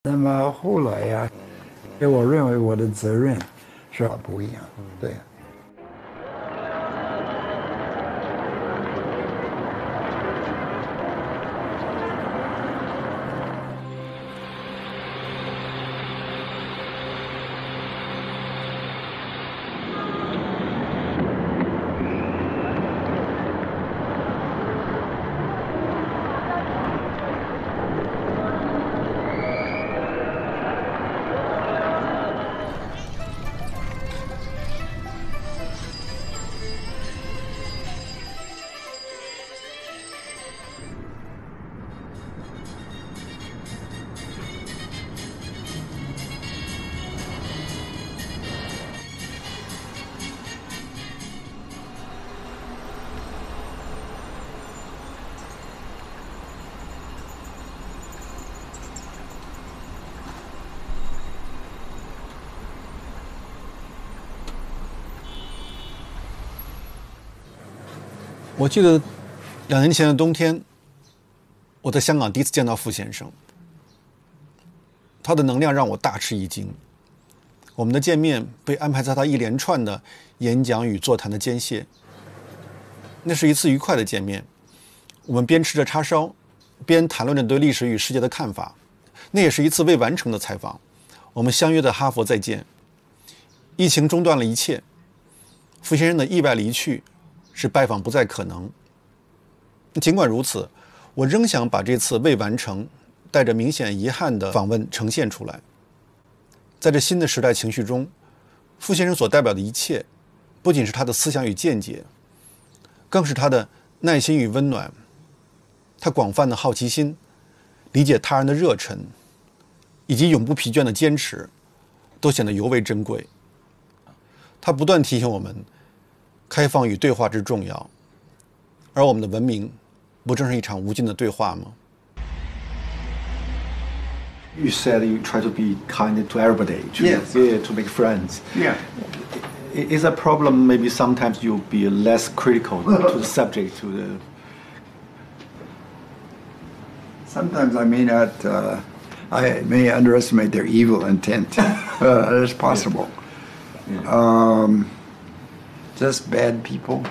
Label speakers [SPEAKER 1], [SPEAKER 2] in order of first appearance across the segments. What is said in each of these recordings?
[SPEAKER 1] 那么后来呀，我认为我的责任是不一样，对。
[SPEAKER 2] 我记得2年前的冬天，我在香港第一次见到傅先生，他的能量让我大吃一惊。我们的见面被安排在他一连串的演讲与座谈的间歇，那是一次愉快的见面。我们边吃着叉烧，边谈论着对历史与世界的看法。那也是一次未完成的采访。我们相约的哈佛再见。疫情中断了一切，傅先生的意外离去使拜访不再可能。尽管如此，我仍想把这次未完成、带着明显遗憾的访问呈现出来。在这新的时代情绪中，傅先生所代表的一切，不仅是他的思想与见解，更是他的耐心与温暖，他广泛的好奇心，理解他人的热忱，以及永不疲倦的坚持，都显得尤为珍贵。他不断提醒我们，开放与对话之重要，而我们的文明，不正是一场无尽的对话吗？
[SPEAKER 3] You said you try to be kind to everybody,
[SPEAKER 1] Yes.
[SPEAKER 3] to make friends.
[SPEAKER 1] Yeah.
[SPEAKER 3] Is a problem maybe sometimes you'll be less critical to the subject, to the...
[SPEAKER 1] Sometimes I may not, I may underestimate their evil intent. It's possible.
[SPEAKER 3] Yeah.
[SPEAKER 1] Just bad people.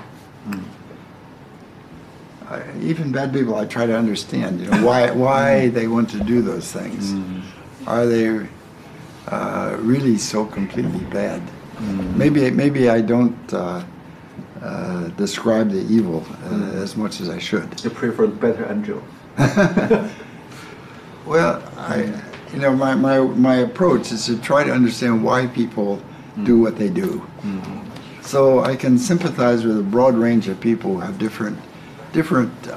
[SPEAKER 1] Even bad people, I try to understand. You know, why they want to do those things. Are they really so completely bad? Maybe I don't describe the evil as much as I should.
[SPEAKER 3] You prefer the better angel.
[SPEAKER 1] Well, my approach is to try to understand why people do what they do. So I can sympathize with a broad range of people who have different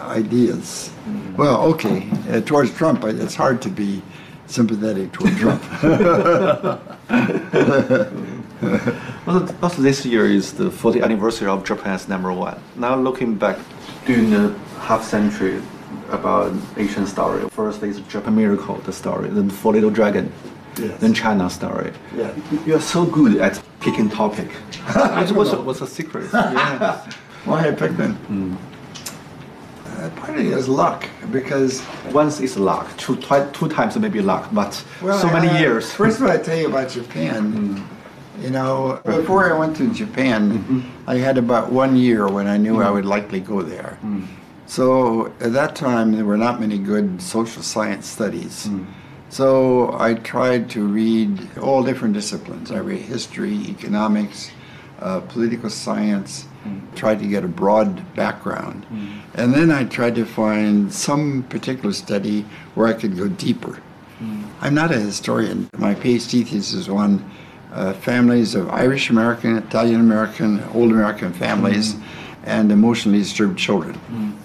[SPEAKER 1] ideas. Well, okay, towards Trump, it's hard to be sympathetic toward Trump.
[SPEAKER 3] Also, this year is the 40th anniversary of Japan's #1. Now looking back, during a half century about Asian story. First is Japan Miracle, the story, then Four Little Dragon,
[SPEAKER 1] Yes.
[SPEAKER 3] then China story.
[SPEAKER 1] Yeah.
[SPEAKER 3] You are so good at picking topic. What's the secret? Yeah.
[SPEAKER 1] Why I picked them? Part of it is luck, because
[SPEAKER 3] Once is luck, two times maybe luck, but so many years.
[SPEAKER 1] First of all, I tell you about Japan. You know, before I went to Japan, I had about 1 year when I knew I would likely go there. So at that time, there were not many good social science studies. So I tried to read all different disciplines. I read history, economics, political science, tried to get a broad background. And then I tried to find some particular study where I could go deeper. I'm not a historian. My PhD thesis was on families of Irish American, Italian American, old American families, and emotionally disturbed children.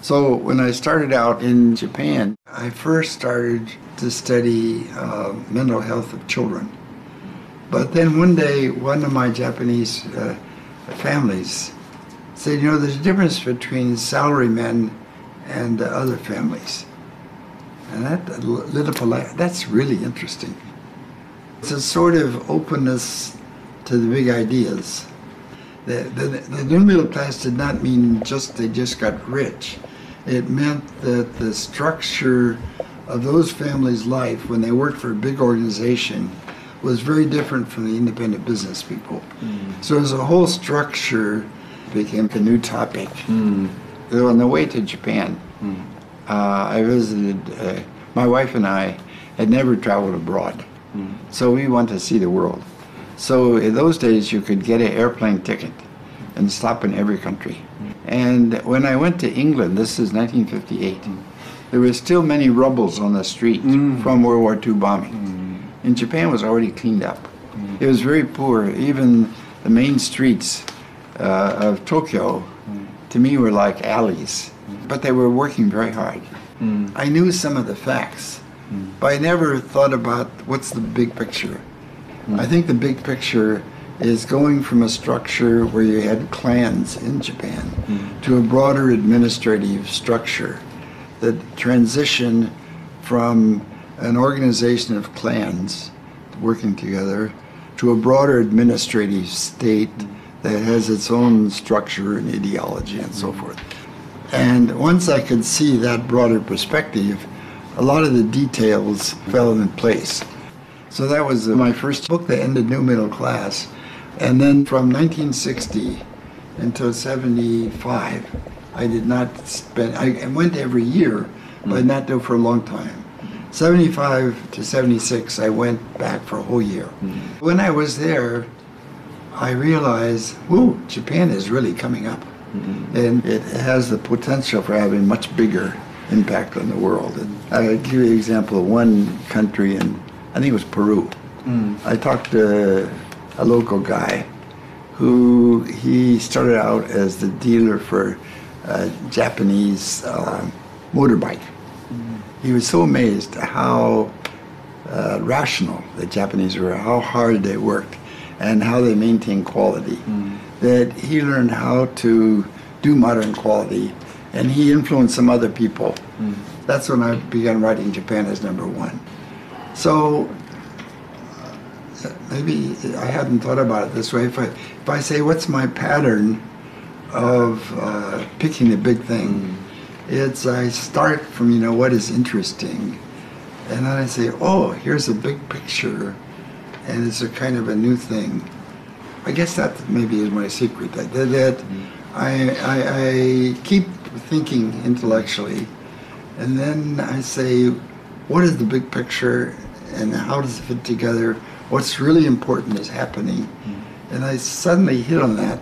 [SPEAKER 1] So when I started out in Japan, I first started to study mental health of children. But then one day, one of my Japanese families said, you know, there's a difference between salarymen and other families. And that lit up a light. That's really interesting. It's a sort of openness to the big ideas. The new middle class did not mean they just got rich. It meant that the structure of those families' life when they worked for a big organization was very different from the independent business people. So as a whole structure became a new topic. So on the way to Japan, I visited, my wife and I had never traveled abroad. So we wanted to see the world. So in those days you could get an airplane ticket and stop in every country. And when I went to England, this is 1958, there were still many rubbles on the street from World War II bombing. And Japan was already cleaned up. It was very poor. Even the main streets of Tokyo, to me, were like alleys. But they were working very hard. I knew some of the facts, but I never thought about what's the big picture. I think the big picture is going from a structure where you had clans in Japan to a broader administrative structure. The transition from an organization of clans working together to a broader administrative state that has its own structure and ideology and so forth. And once I could see that broader perspective, a lot of the details fell in place. So that was my first book that ended New Middle Class. And then from 1960 until 75, I did not spend, I went every year, but not do it for a long time. 75 to 76, I went back for a whole year. When I was there, I realized, whoa, Japan is really coming up. And it has the potential for having much bigger impact on the world. And I'll give you an example of one country, and I think it was Peru. I talked to a local guy who he started out as the dealer for Japanese motorbike. He was so amazed at how rational the Japanese were, how hard they worked, and how they maintained quality, that he learned how to do modern quality, and he influenced some other people. That's when I began writing Japan as #1. So maybe I hadn't thought about it this way. If I say, what's my pattern of picking a big thing? It's I start from, what is interesting, and then I say, oh, here's a big picture, and it's a kind of a new thing. I guess that maybe is my secret, that I keep thinking intellectually, and then I say, what is the big picture, and how does it fit together? What's really important is happening, and I suddenly hit on that,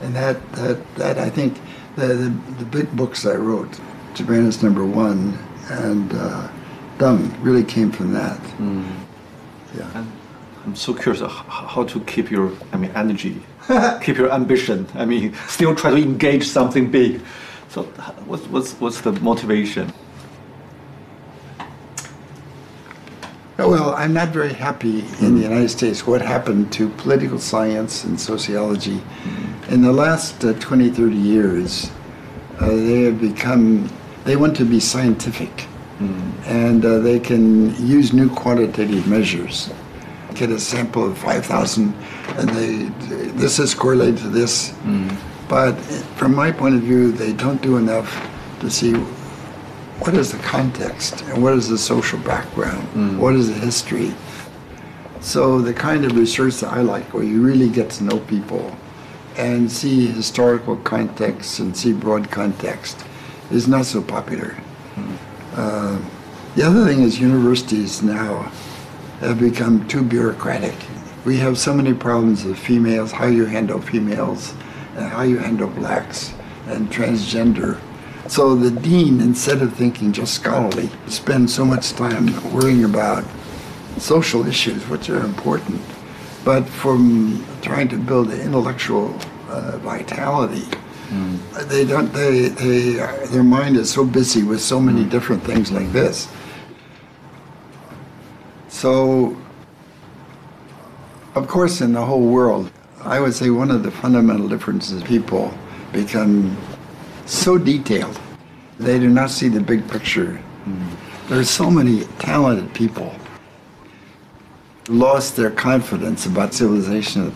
[SPEAKER 1] and that I think the big books I wrote, Japan is #1, and Dumb, really came from that. Yeah.
[SPEAKER 3] And I'm so curious how to keep your, energy, keep your ambition. Still try to engage something big. So, what's the motivation?
[SPEAKER 1] Well, I'm not very happy in the United States what happened to political science and sociology. In the last 20, 30 years, they want to be scientific, and they can use new quantitative measures. Get a sample of 5,000, and this is correlated to this. But from my point of view, they don't do enough to see what is the context and what is the social background, what is the history. So the kind of research that I like, where you really get to know people and see historical context and see broad context, is not so popular. The other thing is universities now have become too bureaucratic. We have so many problems with females, how you handle females, and how you handle blacks and transgender. So the dean, instead of thinking just scholarly, spends so much time worrying about social issues, which are important, but from trying to build intellectual vitality, their mind is so busy with so many different things like this. So, of course, in the whole world, I would say one of the fundamental differences, people become so detailed. They do not see the big picture. There's so many talented people lost their confidence about civilization.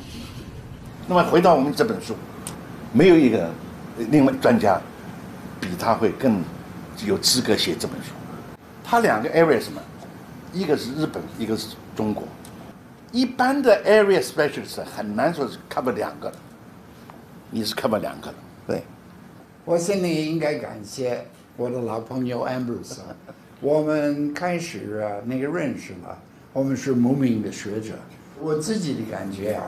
[SPEAKER 4] 那么回到我们这本书，没有一个另外专家比他会更有资格写这本书。它两个 area 什么？一个是日本，一个是中国。一般的 area specialist 很难说是 cover 两个的，你是 cover 两个的。对，
[SPEAKER 1] 我心里应该感谢我的老朋友 Ambrose， 我们开始那个认识了，我们是无名的学者。我自己的感觉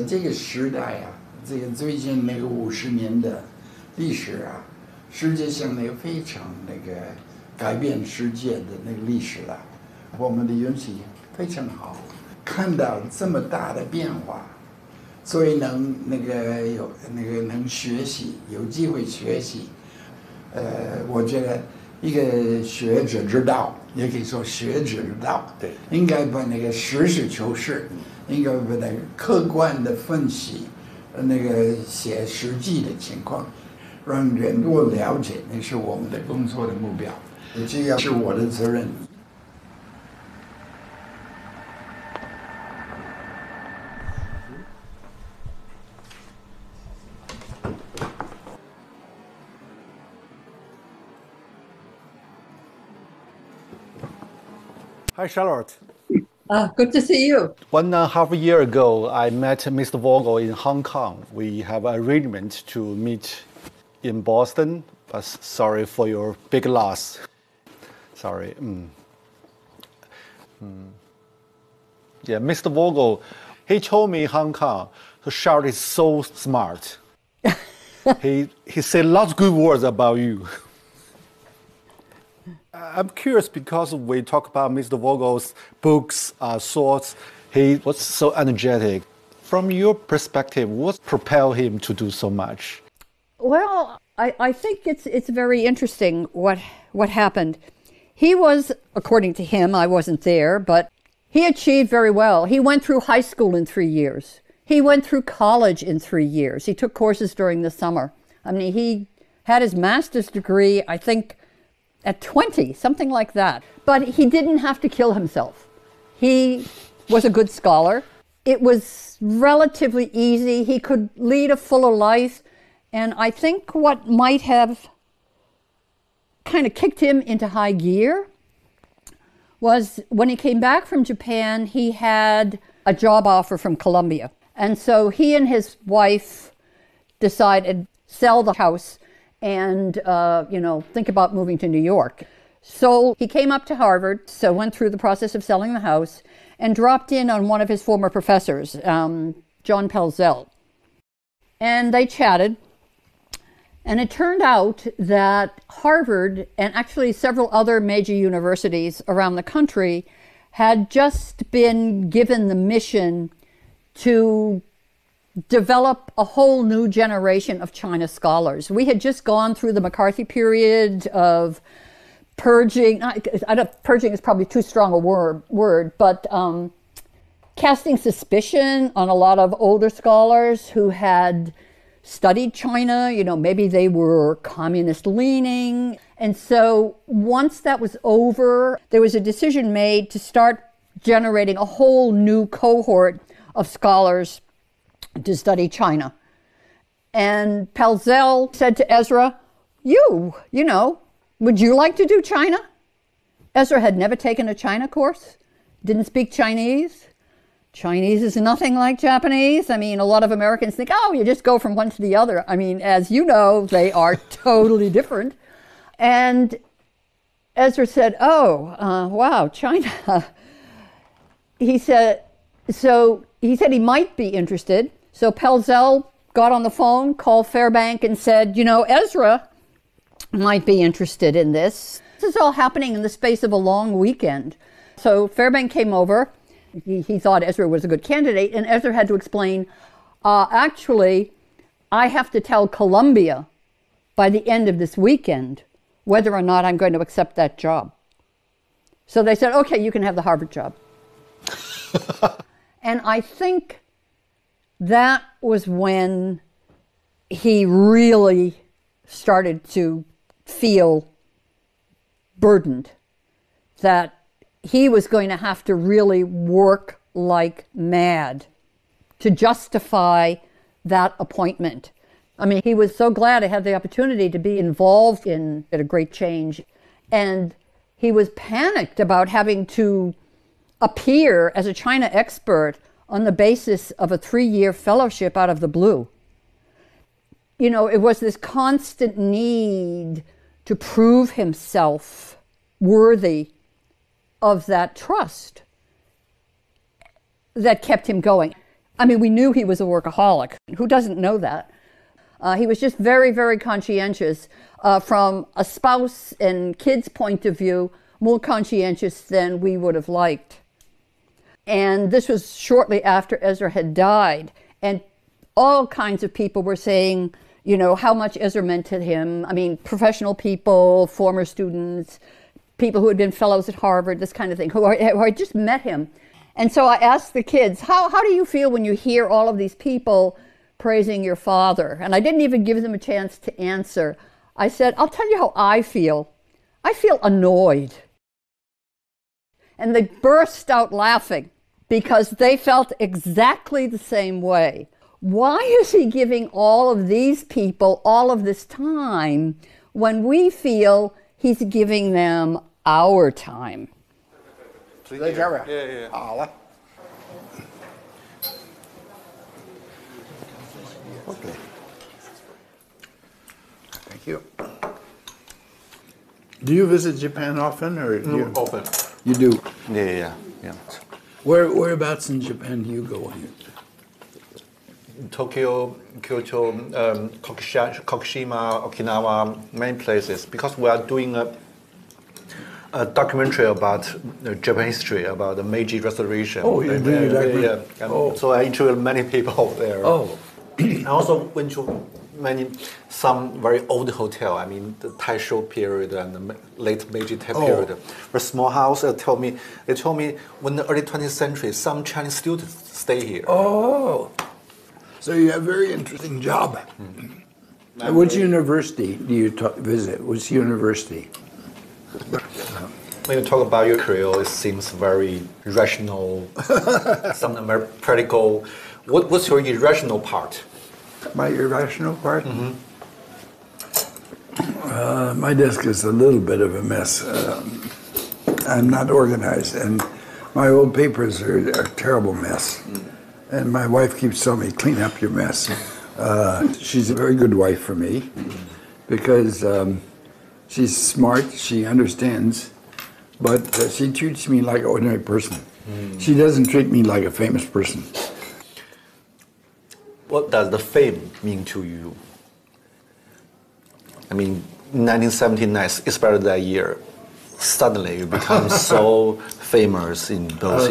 [SPEAKER 1] 这个时代这个最近那个50年的历史世界上那个非常那个改变世界的那个历史了，我们的运气非常好，看到这么大的变化，所以能学习，有机会学习。我觉得一个学者之道，也可以说学者之道，
[SPEAKER 4] 对，
[SPEAKER 1] 应该把那个实事求是，应该把那个客观的分析，写实际的情况，让人多了解，那是我们的工作的目标，这也是我的责任。
[SPEAKER 2] Hi, Charlotte.
[SPEAKER 5] Good to see you.
[SPEAKER 2] 1.5 years ago, I met Mr. Vogel in Hong Kong. We have an arrangement to meet in Boston, but sorry for your big loss. Sorry. Yeah, Mr. Vogel, he told me in Hong Kong, Charlotte is so smart. he said lots of good words about you. I'm curious because we talk about Mr. Vogel's books, thoughts. He was so energetic. From your perspective, what propelled him to do so much?
[SPEAKER 5] Well, I think it's very interesting what happened. He was, according to him, I wasn't there, but he achieved very well. He went through high school in 3 years. He went through college in 3 years. He took courses during the summer. I mean, he had his master's degree, I think, at 20, something like that. But he didn't have to kill himself. He was a good scholar. It was relatively easy. He could lead a fuller life. And I think what might have kind of kicked him into high gear was when he came back from Japan, he had a job offer from Columbia. And so he and his wife decided sell the house and, think about moving to New York. So he came up to Harvard, so went through the process of selling the house, and dropped in on one of his former professors, John Pelzel. And they chatted, and it turned out that Harvard, and actually several other major universities around the country, had just been given the mission to develop a whole new generation of China scholars. We had just gone through the McCarthy period of purging. Purging is probably too strong a word, but casting suspicion on a lot of older scholars who had studied China. Maybe they were communist leaning. And so once that was over, there was a decision made to start generating a whole new cohort of scholars to study China. And Pelzel said to Ezra, would you like to do China? Ezra had never taken a China course, didn't speak Chinese. Chinese is nothing like Japanese. I mean, a lot of Americans think, you just go from one to the other. I mean, as you know, they are totally different. And Ezra said, wow, China. He said he might be interested. So Pelzel got on the phone, called Fairbank and said, Ezra might be interested in this. This is all happening in the space of a long weekend. So Fairbank came over. He thought Ezra was a good candidate, and Ezra had to explain, actually, I have to tell Columbia by the end of this weekend whether or not I'm going to accept that job. So they said, okay, you can have the Harvard job. And I think that was when he really started to feel burdened, that he was going to have to really work like mad to justify that appointment. I mean, he was so glad to have the opportunity to be involved in a great change. And He was panicked about having to appear as a China expert on the basis of a 3-year fellowship out of the blue. You know, it was this constant need to prove himself worthy of that trust that kept him going. I mean, we knew he was a workaholic. Who doesn't know that? He was just very, very conscientious. From a spouse and kids' point of view, more conscientious than we would have liked. And this was shortly after Ezra had died. And all kinds of people were saying, you know, how much Ezra meant to him. I mean, professional people, former students, people who had been fellows at Harvard, this kind of thing, who had just met him. And so I asked the kids, how do you feel when you hear all of these people praising your father? And I didn't even give them a chance to answer. I said, I'll tell you how I feel. I feel annoyed. And they burst out laughing because they felt exactly the same way. Why is he giving all of these people all of this time when we feel he's giving them our time?
[SPEAKER 3] Yeah.
[SPEAKER 1] 好了。Okay. Thank you. Do you visit Japan often, or do you?
[SPEAKER 3] Often.
[SPEAKER 1] You do.
[SPEAKER 3] Yeah.
[SPEAKER 1] Whereabouts in Japan do you go?
[SPEAKER 3] Tokyo, Kyoto, Kokushima, Okinawa, many places. Because we are doing a documentary about Japan history, about the Meiji Restoration.
[SPEAKER 1] Oh, you're doing a documentary?
[SPEAKER 3] Yeah. So I interviewed many people there.
[SPEAKER 1] Oh.
[SPEAKER 3] I also went to some very old hotel. I mean, the Taisho period and the late Meiji period. A small house. They told me when the early 20th century, some Chinese students stay here.
[SPEAKER 1] Oh. So you have a very interesting job. Which university do you visit? Which university?
[SPEAKER 3] When you talk about your career, it seems very rational, something very practical. What's your irrational part?
[SPEAKER 1] My irrational part? My desk is a little bit of a mess. I'm not organized, and my old papers are a terrible mess. And my wife keeps telling me, clean up your mess. She's a very good wife for me because she's smart, she understands, but she treats me like an ordinary person. She doesn't treat me like a famous person.
[SPEAKER 3] What does the fame mean to you? I mean, 1979, especially that year, suddenly you become so famous in those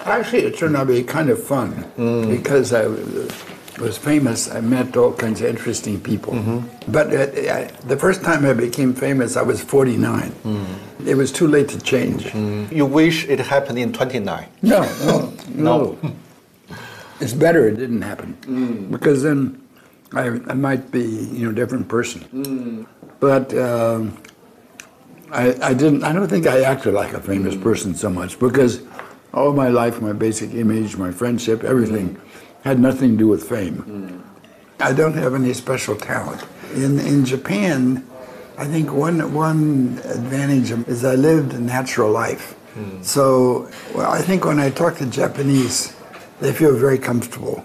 [SPEAKER 1] Actually, it turned out to be kind of fun because I was famous. I met all kinds of interesting people. But the first time I became famous, I was 49. It was too late to change.
[SPEAKER 3] You wish it happened in 29?
[SPEAKER 1] No. It's better it didn't happen because then I might be, a different person. But I don't think I acted like a famous person so much because all my life, my basic image, my friendship, everything had nothing to do with fame. I don't have any special talent. In Japan, I think one advantage is I lived a natural life. So I think when I talk to Japanese, they feel very comfortable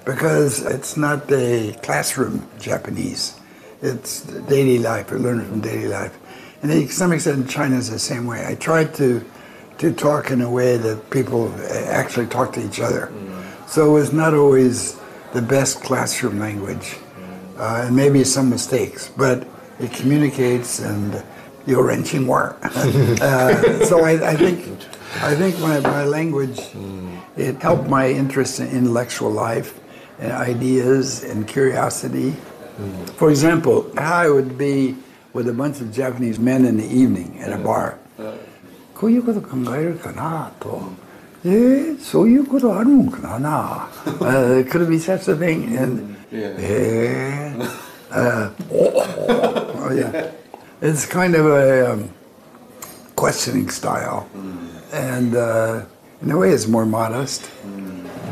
[SPEAKER 1] because it's not a classroom Japanese. It's daily life, I learn from daily life. And to some extent, China is the same way. I tried to talk in a way that people actually talk to each other. So it was not always the best classroom language, and maybe some mistakes, but it communicates and you're wrenching more. So I think my language, it helped my interest in intellectual life and ideas and curiosity. For example, how I would be with a bunch of Japanese men in the evening at a bar. こういうこと考えるかなと。そういうことあるんかな。Could it be such a thing? And, yeah. It's kind of a questioning style. And in a way it's more modest.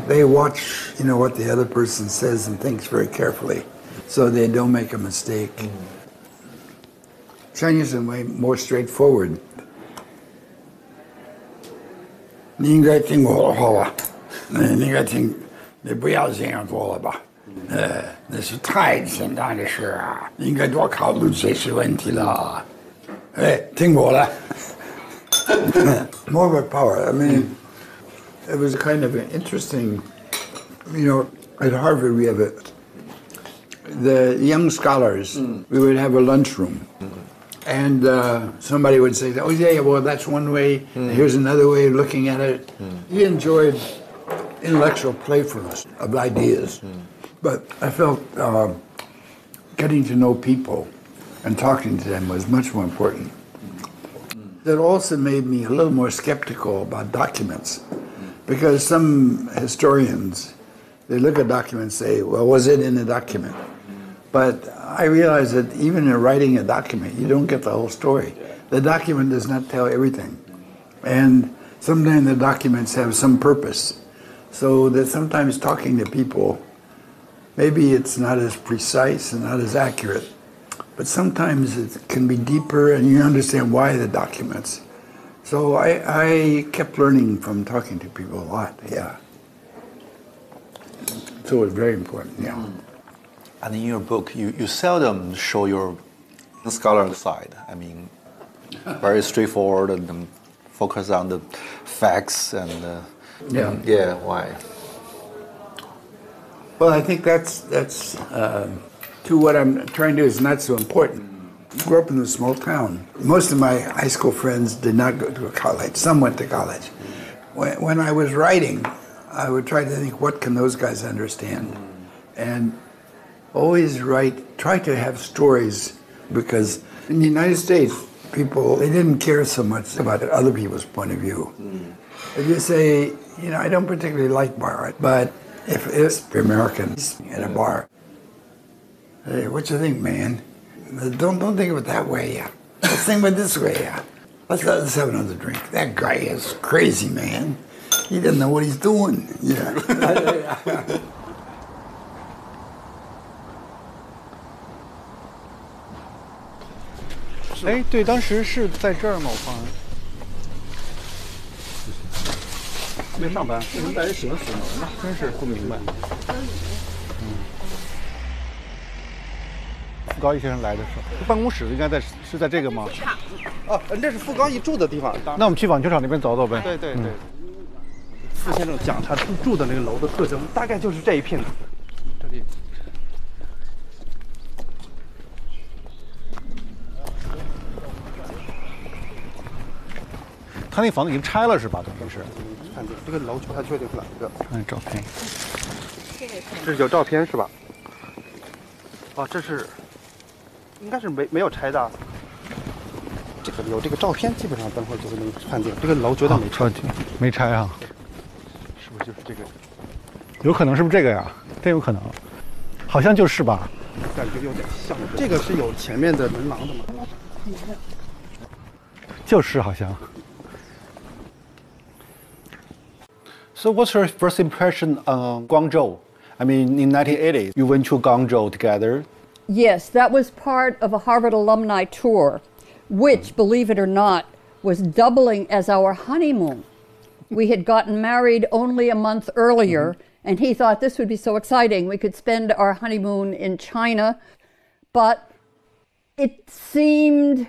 [SPEAKER 1] They watch, what the other person says and thinks very carefully so they don't make a mistake. Chinese in a way more straightforward. 你应该听我的话，你应该听，你不要这样做了吧？那是太简单的事啊，你应该多考虑这些问题了。听我的。More of a power. I mean, it was kind of an interesting, at Harvard we have the young scholars, we would have a lunchroom. And somebody would say, oh, yeah, well, that's one way. Here's another way of looking at it. He enjoyed intellectual playfulness of ideas. But I felt getting to know people and talking to them was much more important. That also made me a little more skeptical about documents. Because some historians, they look at documents and say, well, was it in the document? But I realized that even in writing a document, you don't get the whole story. The document does not tell everything. And sometimes the documents have some purpose. So that sometimes talking to people, maybe it's not as precise and not as accurate, but sometimes it can be deeper and you understand why the documents. So I kept learning from talking to people a lot, yeah. So it was very important, yeah.
[SPEAKER 3] And in your book, you seldom show your scholar side. I mean, very straightforward and focus on the facts and yeah, why?
[SPEAKER 1] Well, I think that's to what I'm trying to do is not so important. I grew up in a small town. Most of my high school friends did not go to college. Some went to college. When I was writing, I would try to think, what can those guys understand? And always try to have stories, because in the United States, people, they didn't care so much about other people's point of view. If you say, I don't particularly like bar art, but if it's Americans at a bar, hey, what you think, man? Don't think of it that way, yeah. Let's think of it this way, yeah. Let's have another drink. That guy is crazy, man. He doesn't know what he's doing. Yeah.
[SPEAKER 2] 哎，对，当时是在这儿吗？我放。没上班，为什么带人喜欢死门呢？真是不明白。傅高义先生来的时候，办公室应该是在这个吗？
[SPEAKER 6] 哦，这是傅高义住的地方。
[SPEAKER 2] 那我们去网球场那边走走呗。
[SPEAKER 6] 对。傅先生讲他住的那个楼的特征，大概就是这一片。这里。
[SPEAKER 2] 他那房子已经拆了是吧？等于是。
[SPEAKER 6] 看这个楼，他确定是哪一个？
[SPEAKER 2] 看照片。
[SPEAKER 6] 这是有照片是吧？哦，这是，应该是没有拆的。这个有这个照片，基本上等会儿就能判定这个楼绝对没拆。
[SPEAKER 2] 没拆啊？
[SPEAKER 6] 是不是就是这个？
[SPEAKER 2] 有可能是不是这个呀？真有可能，好像就是吧？
[SPEAKER 6] 感觉有点像。这个是有前面的门廊的吗？
[SPEAKER 2] 就是好像。So what's your first impression on Guangzhou? I mean, in 1980, you went to Guangzhou together.
[SPEAKER 5] Yes, that was part of a Harvard alumni tour, which, believe it or not, was doubling as our honeymoon. We had gotten married only a month earlier, and he thought this would be so exciting. We could spend our honeymoon in China, but it seemed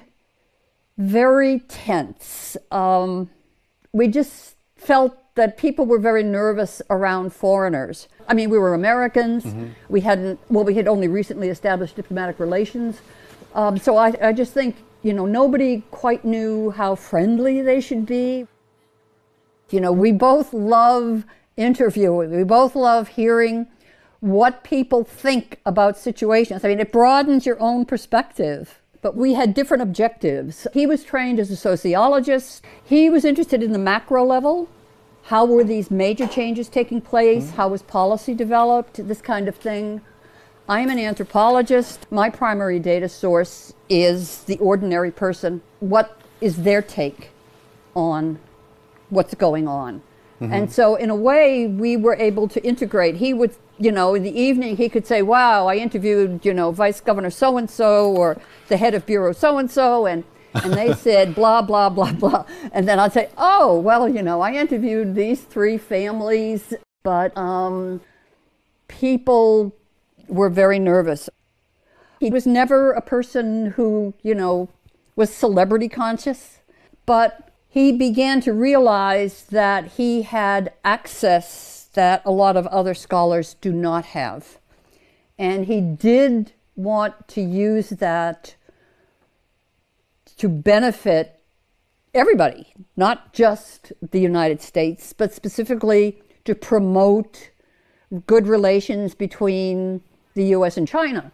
[SPEAKER 5] very tense. We just felt that people were very nervous around foreigners. I mean, we were Americans. We had only recently established diplomatic relations. So I just think, nobody quite knew how friendly they should be. We both love interviewing. We both love hearing what people think about situations. I mean, it broadens your own perspective. But we had different objectives. He was trained as a sociologist. He was interested in the macro level. How were these major changes taking place? How was policy developed? This kind of thing. I'm an anthropologist. My primary data source is the ordinary person. What is their take on what's going on? And so in a way, we were able to integrate. He would, in the evening, he could say, wow, I interviewed, Vice Governor so-and-so or the head of Bureau so-and-so, and they said blah, blah, blah, blah. And then I'd say, oh, well, I interviewed these 3 families, but people were very nervous. He was never a person who, was celebrity conscious, but he began to realize that he had access that a lot of other scholars do not have. And he did want to use that to benefit everybody, not just the United States, but specifically to promote good relations between the US and China.